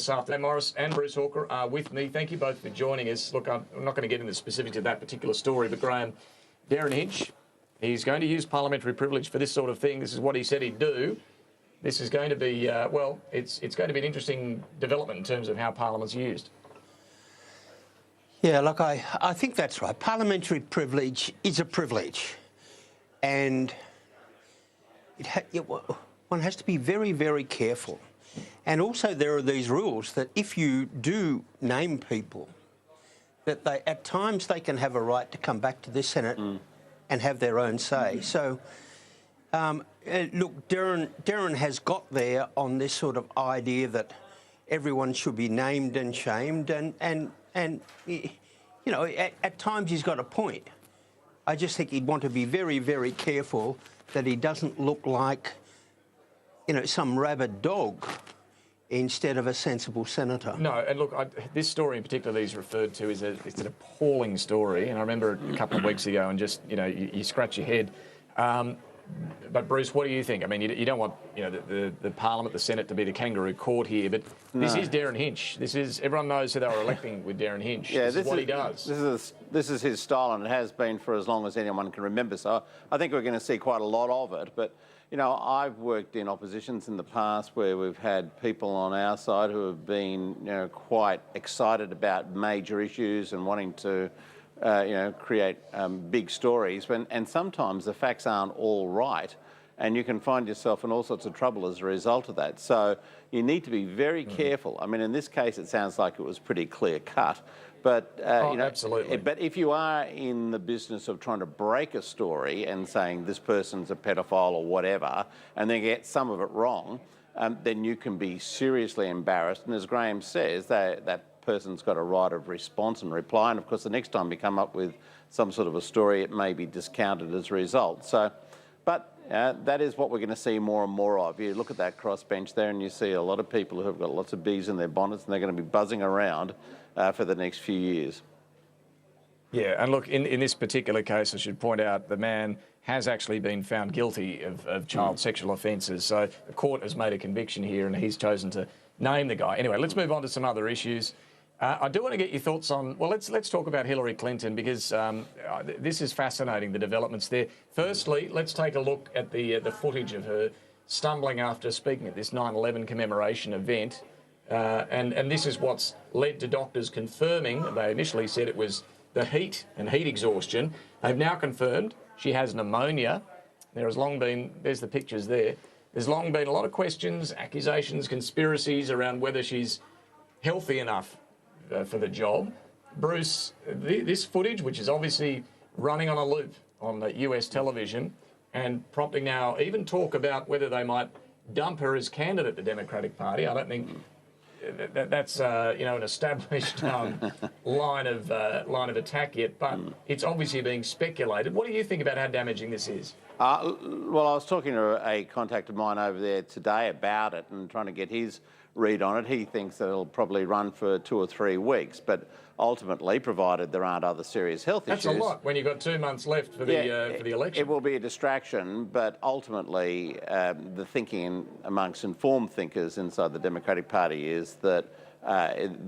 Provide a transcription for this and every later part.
this afternoon. Morris and Bruce Hawker are with me. Thank you both for joining us. Look, I'm not going to get into the specifics of that particular story, but Graham, Derryn Hinch, he's going to use parliamentary privilege for this sort of thing. This is what he said he'd do. This is going to be, it's going to be an interesting development in terms of how Parliament's used. Yeah, look, I think that's right. Parliamentary privilege is a privilege. And one has to be very, very careful. And also there are these rules that if you do name people, that at times they can have a right to come back to the Senate and have their own say. So, look, Derryn has got there on this sort of idea that everyone should be named and shamed, and you know, at times he's got a point. I just think he'd want to be very, very careful that he doesn't look like, you know, some rabid dog instead of a sensible senator. No, and look, this story in particular that he's referred to is it's an appalling story, and I remember a couple of weeks ago, and just, you know, you scratch your head. But Bruce, what do you think? I mean, you don't want, you know, the Parliament, the Senate to be the kangaroo court here, but this is Derryn Hinch. This is, everyone knows who they were electing with Derryn Hinch. Yeah, this is what he does. This is his style, and it has been for as long as anyone can remember. So I think we're going to see quite a lot of it. But you know, I've worked in oppositions in the past where we've had people on our side who have been, you know, quite excited about major issues and wanting to, you know, create big stories. And sometimes the facts aren't all right, and you can find yourself in all sorts of trouble as a result of that. So you need to be very careful. I mean, in this case, it sounds like it was pretty clear cut. But, you know, absolutely. But if you are in the business of trying to break a story and saying this person's a pedophile or whatever, and then get some of it wrong, then you can be seriously embarrassed. And as Graham says, that person's got a right of response and reply. And of course, the next time you come up with some sort of a story, it may be discounted as a result. So, but that is what we're going to see more and more of. You look at that crossbench there and you see a lot of people who have got lots of bees in their bonnets, and they're going to be buzzing around for the next few years. Yeah, and look, in this particular case, I should point out the man has actually been found guilty of child sexual offences. So the court has made a conviction here, and he's chosen to name the guy. Anyway, let's move on to some other issues. I do want to get your thoughts on, well, let's talk about Hillary Clinton, because this is fascinating, the developments there. Firstly, let's take a look at the footage of her stumbling after speaking at this 9/11 commemoration event. And this is what's led to doctors confirming, they initially said it was the heat and heat exhaustion. They've now confirmed she has pneumonia. There has long been, there's the pictures there, there's long been a lot of questions, accusations, conspiracies around whether she's healthy enough for the job. Bruce, this footage, which is obviously running on a loop on the US television and prompting now even talk about whether they might dump her as candidate the Democratic Party. I don't think that's you know, an established line of attack yet, but it's obviously being speculated. What do you think about how damaging this is? Well, I was talking to a contact of mine over there today about it and trying to get his read on it. He thinks that it'll probably run for 2 or 3 weeks, but ultimately, provided there aren't other serious health issues... That's a lot when you've got 2 months left for the election. It will be a distraction, but ultimately the thinking amongst informed thinkers inside the Democratic Party is that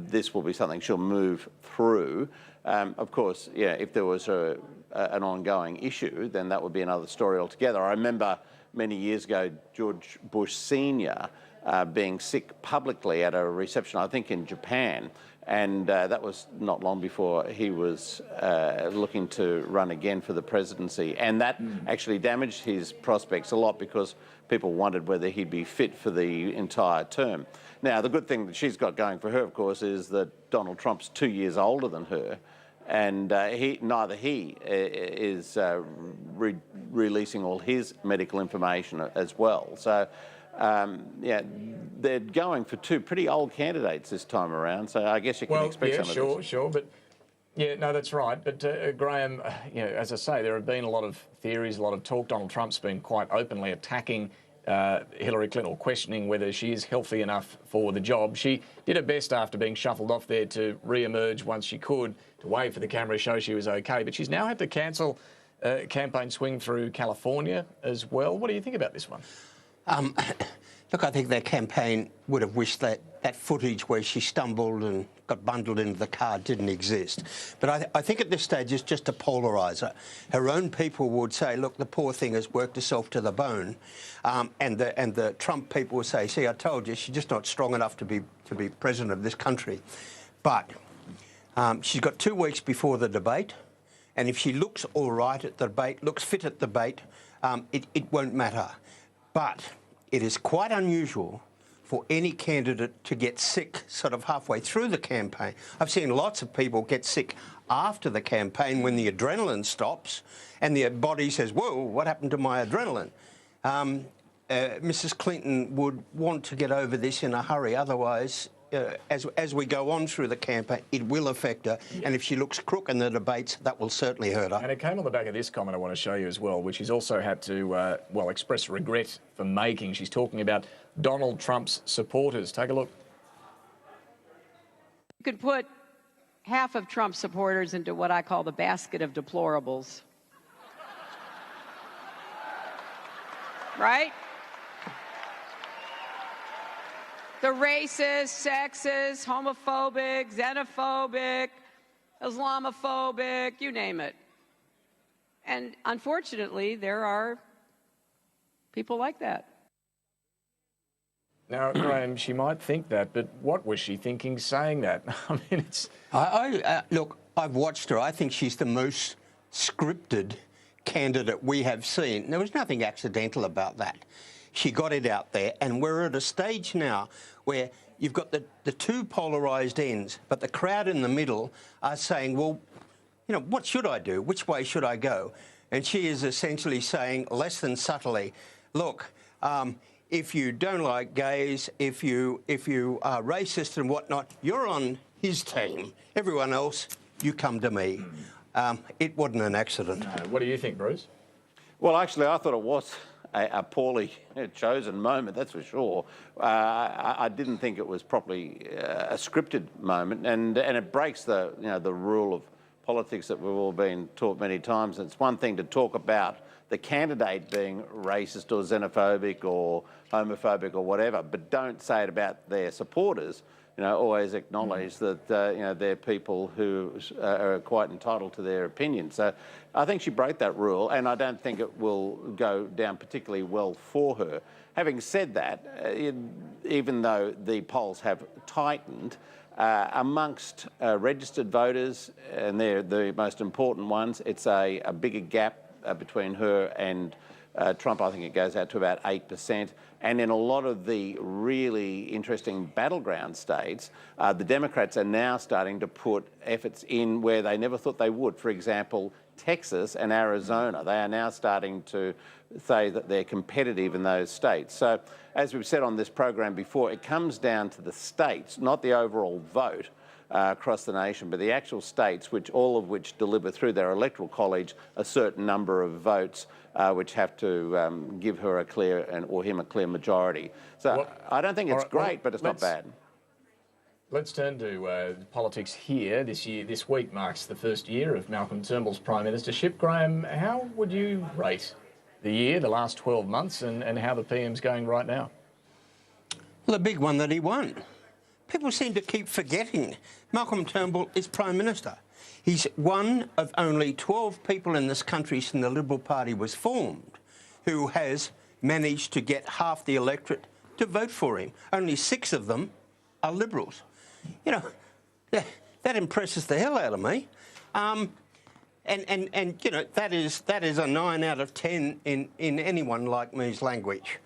this will be something she'll move through. Of course, yeah, if there was an ongoing issue, then that would be another story altogether. I remember many years ago, George Bush Sr. Being sick publicly at a reception, I think in Japan, and that was not long before he was looking to run again for the presidency, and that actually damaged his prospects a lot because people wondered whether he'd be fit for the entire term. Now, the good thing that she's got going for her, of course, is that Donald Trump's 2 years older than her, and neither he is releasing all his medical information as well. So, yeah, they're going for 2 pretty old candidates this time around, so I guess you can expect some of this. Sure, but yeah, no, that's right. But Graham, you know, as I say, there have been a lot of theories, a lot of talk. Donald Trump's been quite openly attacking Hillary Clinton, or questioning whether she is healthy enough for the job. She did her best after being shuffled off there to re-emerge once she could, to wave for the camera to show she was okay. But she's now had to cancel campaign swing through California as well. What do you think about this one? Look, I think their campaign would have wished that that footage where she stumbled and got bundled into the car didn't exist. But I think at this stage it's just a polariser. Her own people would say, look, the poor thing has worked herself to the bone. And the Trump people would say, see, I told you, she's just not strong enough to be president of this country. But she's got 2 weeks before the debate. And if she looks all right at the debate, looks fit at the debate, it won't matter. But it is quite unusual for any candidate to get sick sort of halfway through the campaign. I've seen lots of people get sick after the campaign when the adrenaline stops and their body says, whoa, what happened to my adrenaline? Mrs. Clinton would want to get over this in a hurry, otherwise, as we go on through the campaign, it will affect her. And if she looks crook in the debates, that will certainly hurt her. And it came on the back of this comment I want to show you as well, which she's also had to, express regret for making. She's talking about Donald Trump's supporters. Take a look. You could put half of Trump's supporters into what I call the basket of deplorables. Right? The racist, sexist, homophobic, xenophobic, Islamophobic, you name it. And unfortunately, there are people like that. Now, Graham, she might think that, but what was she thinking saying that? I mean, it's... Look, I've watched her. I think she's the most scripted candidate we have seen. There was nothing accidental about that. She got it out there, and we're at a stage now where you've got the 2 polarised ends, but the crowd in the middle are saying, well, you know, what should I do? Which way should I go? And she is essentially saying, less than subtly, look, if you don't like gays, if you are racist and whatnot, you're on his team. Everyone else, you come to me. It wasn't an accident. No. What do you think, Bruce? Well, actually, I thought it was a poorly chosen moment, that's for sure. I didn't think it was properly a scripted moment, and it breaks the rule of politics that we've all been taught many times. It's one thing to talk about the candidate being racist or xenophobic or homophobic or whatever, but don't say it about their supporters. You know, always acknowledge that they're people who are quite entitled to their opinion. So I think she broke that rule, and I don't think it will go down particularly well for her. Having said that, even though the polls have tightened, amongst registered voters, and they're the most important ones, it's a bigger gap between her and Trump. I think it goes out to about 8%. And in a lot of the really interesting battleground states, the Democrats are now starting to put efforts in where they never thought they would. For example, Texas and Arizona, they are now starting to say that they're competitive in those states. So, as we've said on this program before, it comes down to the states, not the overall vote across the nation, but the actual states, all of which deliver through their electoral college a certain number of votes, which have to give her a clear or him a clear majority. So well, I don't think it's great, but it's not bad. Let's turn to politics here. This week marks the first year of Malcolm Turnbull's prime ministership. Graham, how would you rate the year, the last 12 months, and how the PM's going right now? Well, the big one that he won. People seem to keep forgetting Malcolm Turnbull is Prime Minister. He's one of only 12 people in this country since the Liberal Party was formed who has managed to get half the electorate to vote for him. Only 6 of them are Liberals. You know, that impresses the hell out of me. And you know, that is a 9 out of 10 in anyone like me's language.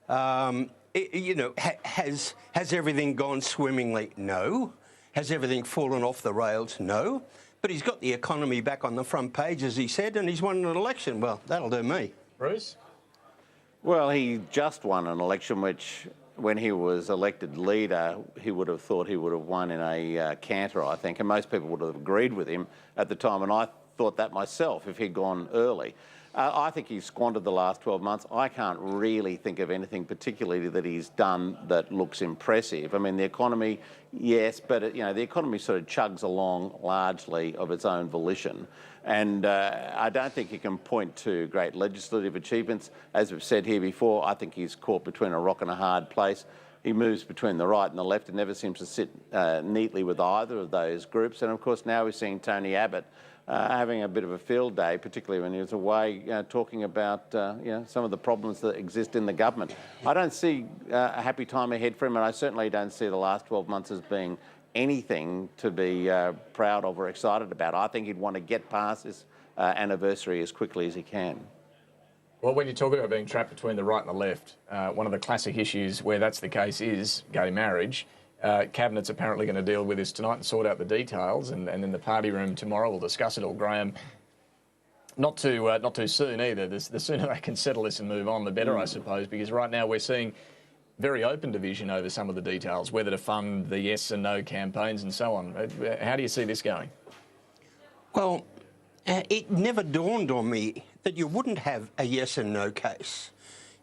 Has everything gone swimmingly? No. Has everything fallen off the rails? No. But he's got the economy back on the front page, as he said, and he's won an election. Well, that'll do me. Bruce? Well, he just won an election which, when he was elected leader, he would have thought he would have won in a canter, I think, and most people would have agreed with him at the time, and I thought that myself if he'd gone early. I think he's squandered the last 12 months. I can't really think of anything particularly that he's done that looks impressive. I mean, the economy, yes, but the economy sort of chugs along largely of its own volition. And I don't think he can point to great legislative achievements. As we've said here before, I think he's caught between a rock and a hard place. he moves between the right and the left and never seems to sit neatly with either of those groups. And of course, now we're seeing Tony Abbott having a bit of a field day, particularly when he was away talking about some of the problems that exist in the government. I don't see a happy time ahead for him, and I certainly don't see the last 12 months as being anything to be proud of or excited about. I think he'd want to get past this anniversary as quickly as he can. Well, when you're talking about being trapped between the right and the left, one of the classic issues where that's the case is gay marriage. Cabinet's apparently going to deal with this tonight and sort out the details, and in the party room tomorrow we'll discuss it all, Grahame. Not too soon either. The sooner they can settle this and move on, the better, I suppose, because right now we're seeing very open division over some of the details, whether to fund the yes and no campaigns and so on. How do you see this going? Well, it never dawned on me that you wouldn't have a yes and no case.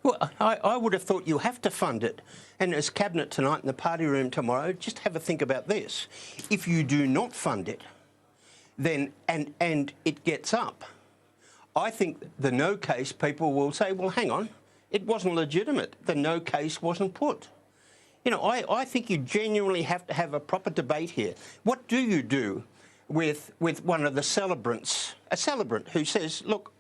Well, I would have thought you have to fund it. And as Cabinet tonight in the party room tomorrow, just have a think about this. If you do not fund it, then and it gets up, I think the no case people will say, well, hang on, it wasn't legitimate. The no case wasn't put. You know, I think you genuinely have to have a proper debate here. What do you do with one of the celebrants, a celebrant who says, look,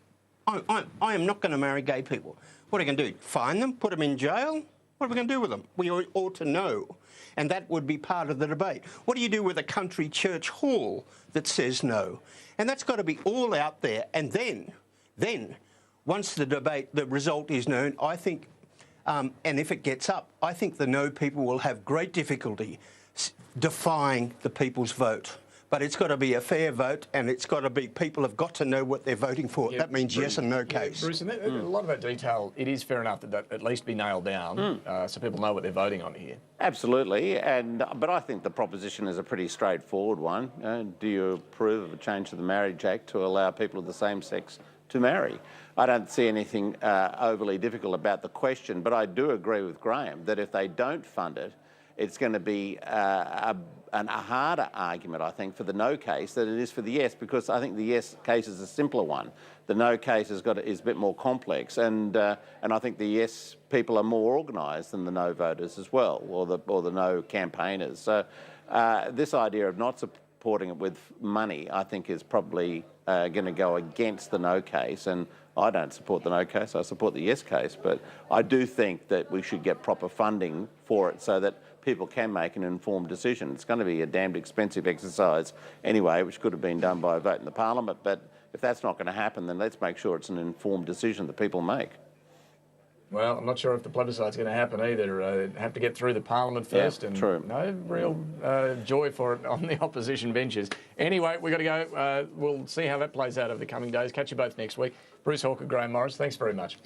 I am not going to marry gay people? What are you going to do? Fine them? Put them in jail? What are we going to do with them? We ought to know. And that would be part of the debate. What do you do with a country church hall that says no? And that's got to be all out there. And then once the debate, the result is known, I think, and if it gets up, I think the no people will have great difficulty defying the people's vote. But it's got to be a fair vote, and it's got to be, people have got to know what they're voting for. Yeah, that means Bruce, yes and no case. Bruce, and a lot of that detail, it is fair enough that at least be nailed down so people know what they're voting on here. Absolutely, but I think the proposition is a pretty straightforward one. Do you approve of a change to the Marriage Act to allow people of the same sex to marry? I don't see anything overly difficult about the question, but I do agree with Grahame that if they don't fund it, it's going to be a harder argument, I think, for the no case than it is for the yes, because I think the yes case is a simpler one. The no case is a bit more complex, and I think the yes people are more organised than the no voters as well, or the no campaigners. So this idea of not supporting it with money, I think, is probably going to go against the no case, and I don't support the no case, I support the yes case, but I do think that we should get proper funding for it so that people can make an informed decision. It's going to be a damned expensive exercise anyway, which could have been done by a vote in the parliament, but if that's not going to happen, then let's make sure it's an informed decision that people make. Well, I'm not sure if the plebiscite's going to happen either. Have to get through the parliament first, and true. No real joy for it on the opposition benches. Anyway, we've got to go. We'll see how that plays out over the coming days. Catch you both next week. Bruce Hawker, Grahame Morris, thanks very much.